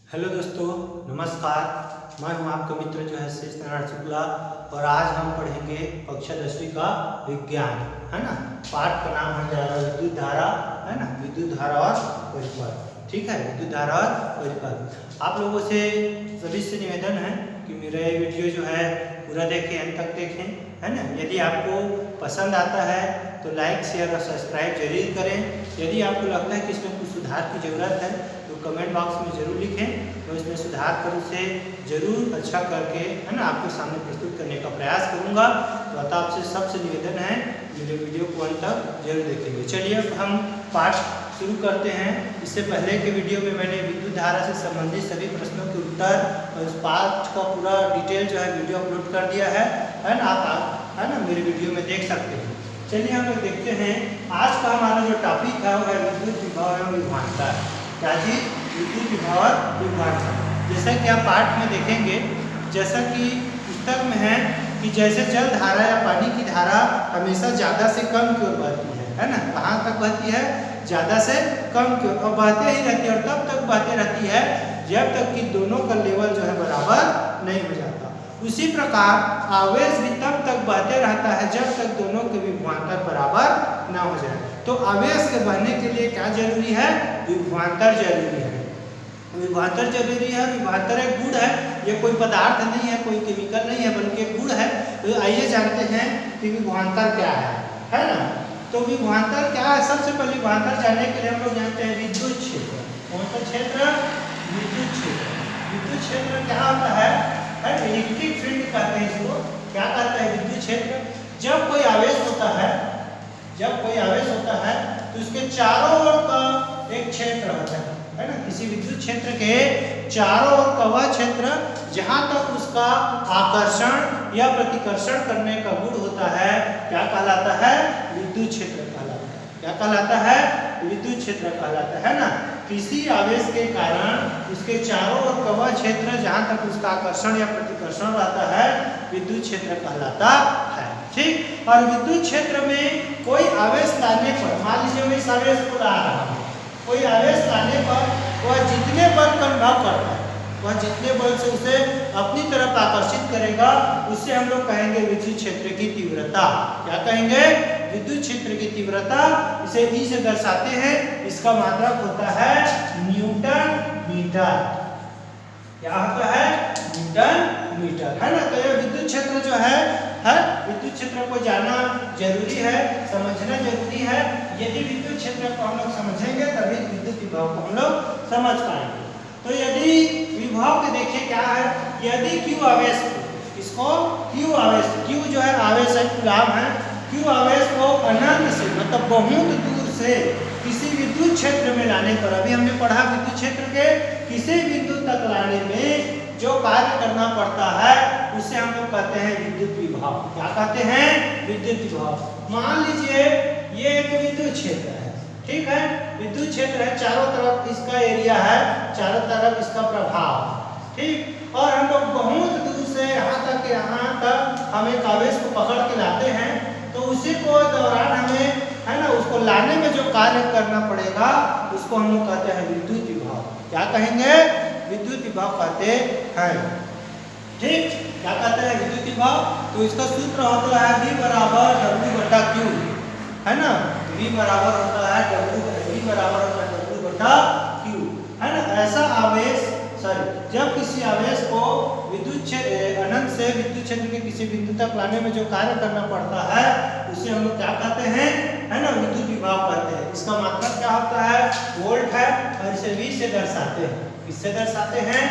Hello दोस्तों, नमस्कार। मैं हूं आपका मित्र जो है शेष नारायण शुक्ला और आज हम पढ़ेंगे कक्षा 10वीं का विज्ञान, है ना। पाठ का नाम है जा रहा है विद्युत धारा, है ना। विद्युत धारा और परिपथ, ठीक है। विद्युत धारा और परिपथ। आप लोगों से सभी से निवेदन है कि मेरा ये वीडियो जो है पूरा देखें, अंत तक देखें, है ना। यदि आपको पसंद आता है तो लाइक शेयर और सब्सक्राइब जरूर करें। यदि आपको लगता है कि इसमें कुछ सुधार की ज़रूरत है तो कमेंट बॉक्स में ज़रूर लिखें, तो इसमें सुधार कर उसे ज़रूर अच्छा करके, है ना, आपके सामने प्रस्तुत करने का प्रयास करूंगा। तो अतः आपसे सबसे निवेदन है मेरे वीडियो को अंत तक जरूर देखेंगे। चलिए अब हम पाठ शुरू करते हैं। इससे पहले के वीडियो में मैंने विद्युत धारा से संबंधित सभी प्रश्नों के उत्तर और इस पाठ का पूरा डिटेल जो है वीडियो अपलोड कर दिया है ना। आप है ना मेरे वीडियो में देख सकते हैं। चलिए हम लोग देखते हैं आज का हमारा जो टॉपिक है वो है विद्युत विभव एवं विभवांतर। क्या चीज? विद्युत विभव और विभवांतर। जैसा कि आप पाठ में देखेंगे, जैसा कि पुस्तक में है कि जैसे जल धारा या पानी की धारा हमेशा ज़्यादा से कम की ओर बहती है ना। कहाँ तक बहती है? ज़्यादा से कम की ओर, और बहते ही रहती है और तब तक बहते रहती है जब तक कि दोनों का लेवल जो है बराबर नहीं हो जाता। उसी प्रकार आवेश भी तब तक बहते रहता है जब तक दोनों के विभवांतर बराबर ना हो जाए। तो आवेश के बहने के लिए क्या जरूरी है? विभवांतर जरूरी है। विभवांतर जरूरी है। विभवांतर एक गुण है, ये कोई पदार्थ नहीं है, कोई केमिकल नहीं है, बल्कि एक गुण है। तो आइए जानते हैं कि विभवांतर क्या है ना। तो विभवांतर क्या है? सबसे पहले विभवांतर जानने के लिए हम लोग जानते हैं विद्युत क्षेत्र। कौन सा क्षेत्र? विद्युत क्षेत्र। विद्युत क्षेत्र क्या होता है? इलेक्ट्रिक फील्ड कहते हैं इसको। क्या कहते हैं विद्युत क्षेत्र? जब कोई आवेश होता है, जब कोई आवेश होता है तो उसके चारों ओर का एक क्षेत्र होता है ना। किसी विद्युत क्षेत्र के चारों ओर का वह क्षेत्र जहां तक उसका आकर्षण या प्रतिकर्षण करने का गुण होता है, क्या कहलाता है? विद्युत क्षेत्र कहलाता है। क्या कहलाता है? विद्युत क्षेत्र कहलाता है ना। किसी आवेश के कारण उसके चारों ओर का वह क्षेत्र जहां तक उसका आकर्षण या प्रतिकर्षण रहता है, विद्युत क्षेत्र कहलाता है। ठीक। और विद्युत क्षेत्र में कोई आवेश लाने पर, मान लीजिए मैं इस आवेश को ला रहा हूं, कोई आवेश लाने पर वह जितने बल का अनुभव करता है, वह जितने बल से उसे अपनी तरफ आकर्षित करेगा, उससे हम लोग कहेंगे विद्युत क्षेत्र की तीव्रता। क्या कहेंगे? विद्युत क्षेत्र की तीव्रता। इसे ई से दर्शाते हैं। इसका मात्रक होता है न्यूटन मीटर। क्या होता है? न्यूटन मीटर, है ना। तो यह विद्युत क्षेत्र जो है विद्युत क्षेत्र को जानना जरूरी है, समझना जरूरी है। यदि विद्युत क्षेत्र को हम लोग समझेंगे तभी विद्युत विभव को हम लोग समझ पाएंगे। तो यदि विभव के देखिए क्या है, यदि Q आवेश को, इसको Q आवेश, Q जो है आवेश है, कूलाम है। Q आवेश को अनंत से मतलब बहुत दूर से किसी विद्युत क्षेत्र में लाने पर, अभी हमने पढ़ा विद्युत क्षेत्र के किसी बिंदु तक लाने में जो कार्य करना पड़ता है उसे हम लोग कहते हैं विद्युत विभव। क्या कहते हैं? विद्युत विभव। मान लीजिए ये एक विद्युत क्षेत्र है, ठीक है। विद्युत क्षेत्र है, चारों तरफ इसका एरिया है, चारों तरफ इसका प्रभाव, ठीक। और हम लोग बहुत दूर से यहाँ तक हम एक आवेश को पकड़ के लाते हैं, तो उसी को दौरान हमें, है ना, उसको लाने में जो कार्य करना पड़ेगा उसको हम लोग कहते हैं विद्युत विभव। क्या कहेंगे? विद्युत विभव कहते हैं। ठीक। क्या कहते हैं? विद्युत विभव। तो इसका सूत्र होता है V बराबर W बटा Q, है ना। V बराबर होता है W बटा Q, है ना। ऐसा आवेश, जब किसी आवेश को विद्युत क्षेत्र अनंत से विद्युत क्षेत्र के किसी बिंदु तक लाने में जो कार्य करना पड़ता है उसे हम लोग क्या कहते हैं, है ना, विद्युत विभव कहते हैं। इसका मतलब क्या होता है? वोल्ट है और इसे V से दर्शाते हैं। किससे दर्शाते हैं?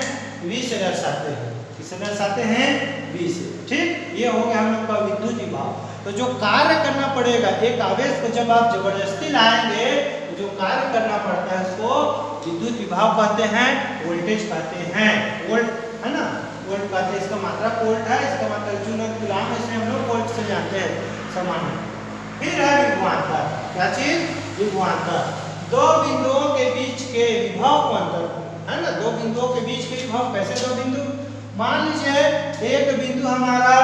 V से दर्शाते हैं। किससे दर्शाते हैं? V से। ठीक। ये हो गया हम लोग का विद्युत विभव। तो जो कार्य करना पड़ेगा, एक आवेश को जब आप जबरदस्ती लाएंगे तो जो कार्य करना पड़ता है उसको विद्युत विभव कहते हैं, वोल्टेज कहते हैं। वोल्ट, है ना, वोल्ट कहते हैं। इसका मात्रक वोल्ट है, इसका मतलब जूल और कूलाम, इसमें हम लोग वोल्ट से जानते हैं समान। फिर है विभवांतर। क्या चीज? विभवांतर। दो बिंदुओं के बीच के विभव को अंतर, है ना। दो बिंदुओं के बीच के विभव। कैसे दो बिंदु? मान लीजिए एक बिंदु हमारा,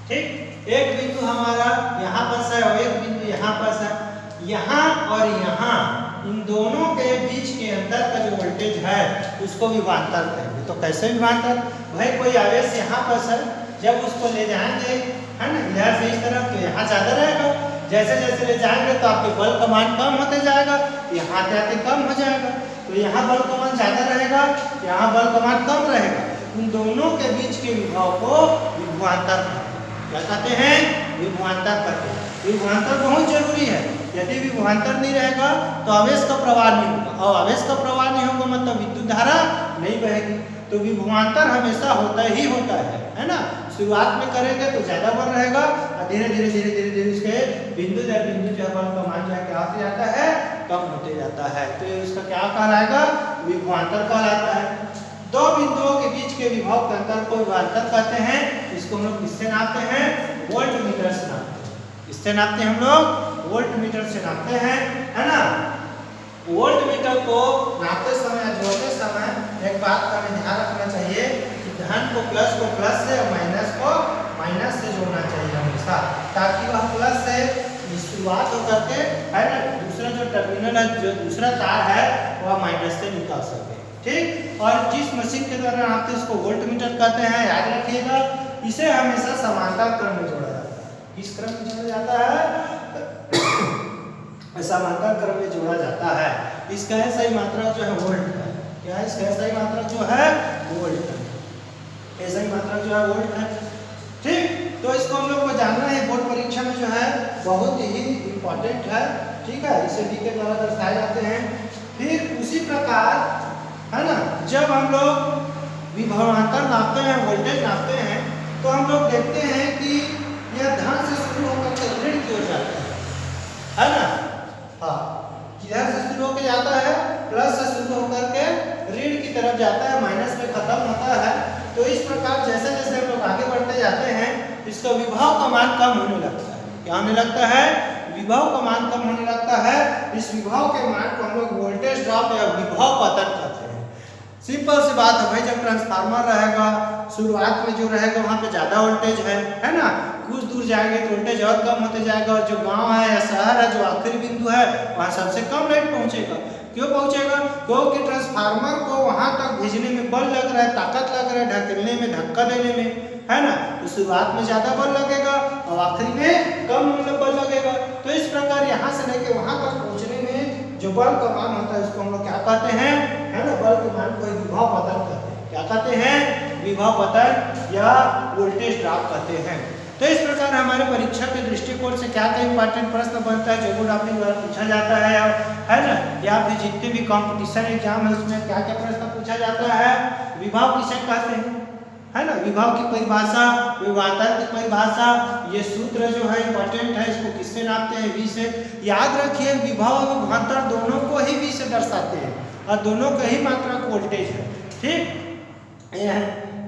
ठीक, एक बिंदु हमारा यहाँ पर है और एक बिंदु यहाँ पर है। यहाँ और यहाँ इन दोनों के बीच के अंतर का जो वोल्टेज है उसको विभवांतर कहेंगे। तो कैसे विभवांतर? भाई कोई आवेश यहाँ पर सर जब उसको ले जाएंगे, है ना, इधर से इस तरफ, तो यहाँ ज़्यादा रहेगा। जैसे जैसे ले जाएंगे तो आपके बल का मान कम होते जाएगा, यहाँ आते आते कम हो जाएगा। तो यहाँ बल का मान ज़्यादा रहेगा, यहाँ बल का मान कम रहेगा। उन दोनों के बीच के विभव को विभवांतर कहते हैं। क्या कहते हैं? विभवांतर कहते हैं। विभवांतर बहुत जरूरी है। यदि विभवांतर नहीं रहेगा तो आवेश का प्रवाह नहीं होगा, और आवेश का प्रवाह नहीं होगा मतलब विद्युत धारा नहीं बहेगी। तो विभवांतर हमेशा होता ही होता है ना। शुरुआत में करेंगे तो ज्यादा बल रहेगा और धीरे धीरे धीरे धीरे धीरे उसके बिंदु दर बिंदु जो बल का मान क्या होते जाता है, कम होते जाता है। तो इसका क्या कहलाएगा? विभवांतर कहलाता है। दो बिंदुओं के बीच के विभव के अंतर को विभवांतर कहते हैं। इसको हम लोग किससे नापते हैं? वोल्टमीटर से नापते हैं। इससे नापते हैं हम लोग, वोल्टमीटर से नापते हैं, है ना। वोल्टमीटर को नापते समय, जोड़ते समय एक बात का हमें ध्यान रखना चाहिए कि धन को प्लस से और माइनस को माइनस से जोड़ना चाहिए हमेशा, ताकि वह प्लस से शुरुआत होकर के, है ना, दूसरा जो टर्मिनल है, जो दूसरा तार है वह माइनस से निकाल सके। ठीक। और जिस मशीन के द्वारा नापते हैं उसको वोल्टमीटर कहते हैं, याद रखिएगा। इसे हमेशा समांतर क्रम में जोड़ा जाता है। किस क्रम में जोड़ा जाता है? समांतर क्रम में जोड़ा जाता है। इसका सही मात्रा जो है वोल्ट है। क्या है इसका सही मात्रा जो है? वोल्ट है। ऐसा ही मात्रा जो है वोल्ट है। ठीक। तो इसको हम लोग को जानना है, बोर्ड परीक्षा में जो है बहुत ही इम्पोर्टेंट है। ठीक है, इसे डी के द्वारा दर्शाए जाते हैं। फिर उसी प्रकार, है ना, जब हम लोग विभवांतर नापते हैं, वोल्टेज नापते हैं, तो हम लोग देखते हैं कि यह धन से शुरू होकर ऋण की ओर जाता है ना। हाँ, किधर से शुरू होकर जाता है? प्लस से शुरू होकर के ऋण की तरफ जाता है, माइनस में खत्म होता है। तो इस प्रकार जैसे जैसे हम लोग आगे बढ़ते जाते हैं, इसका विभव का मान कम होने लगता है। क्या होने लगता है? विभव का मान कम होने लगता है। इस विभव के मान को हम लोग वोल्टेज ड्रॉप या विभव पतन कहते हैं। सिंपल सी बात है भाई, जब ट्रांसफार्मर रहेगा, शुरुआत में जो रहेगा वहाँ पे ज़्यादा वोल्टेज है ना, कुछ दूर जाएंगे तो वोल्टेज और कम होते जाएगा, और जो गांव है या शहर है, जो आखिरी बिंदु है, वहाँ सबसे कम लाइट पहुँचेगा। क्यों पहुँचेगा? क्योंकि ट्रांसफार्मर को वहाँ तक भेजने में बल लग रहा है, ताकत लग रहा है, ढकेलने में, धक्का देने में, है ना। तो शुरुआत में ज़्यादा बल लगेगा और आखिरी में कम मतलब बल लगेगा। तो इस प्रकार यहाँ से लेके वहाँ तक पहुँचने में जो बल का मान होता है उसको हम लोग क्या कहते हैं, है ना, बल के मान को विभव पतन कहते हैं। क्या कहते हैं? विभव पतन या वोल्टेज ड्रॉप कहते हैं। तो इस प्रकार हमारे परीक्षा के दृष्टिकोण से क्या क्या इंपॉर्टेंट प्रश्न बनता है, जो बोर्ड आपके द्वारा पूछा जाता है ना, या फिर जितने भी कंपटीशन एग्जाम है उसमें क्या क्या प्रश्न पूछा जाता है। विभव किसे कहते हैं, है ना, विभव की परिभाषा, विभवांतर की परिभाषा, ये सूत्र जो है इंपॉर्टेंट है। इसको किससे नापते हैं? V से। याद रखिए, विभव और विभवांतर दोनों को ही V से दर्शाते हैं और दोनों का ही मात्रा वोल्टेज है। ठीक।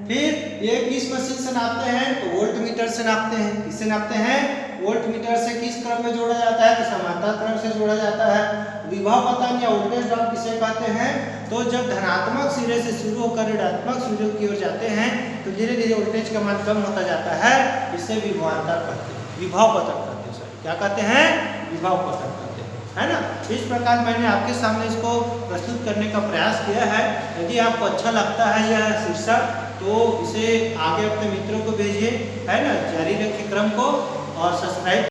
फिर ये किस मशीन से नापते हैं? तो वोल्टमीटर से नापते हैं। किससे नापते हैं? वोल्टमीटर से। किस क्रम में जोड़ा जाता है? तो समांतर क्रम से जोड़ा जाता है। विभव पतन या वोल्टेज ड्रॉप किसे कहते हैं? तो जब धनात्मक सिरे से शुरू होकर ऋणात्मक सिरे की ओर जाते हैं तो धीरे धीरे वोल्टेज का मान कम होता जाता है, इसे विभवांतर कहते हैं, विभव पतन कहते हैं। सर क्या कहते हैं? विभव पतन कहते हैं, है ना। इस प्रकार मैंने आपके सामने इसको प्रस्तुत करने का प्रयास किया है। यदि आपको अच्छा लगता है यह शीर्षक तो इसे आगे अपने मित्रों को भेजिए, है ना। जारी रखिए क्रम को और सब्सक्राइब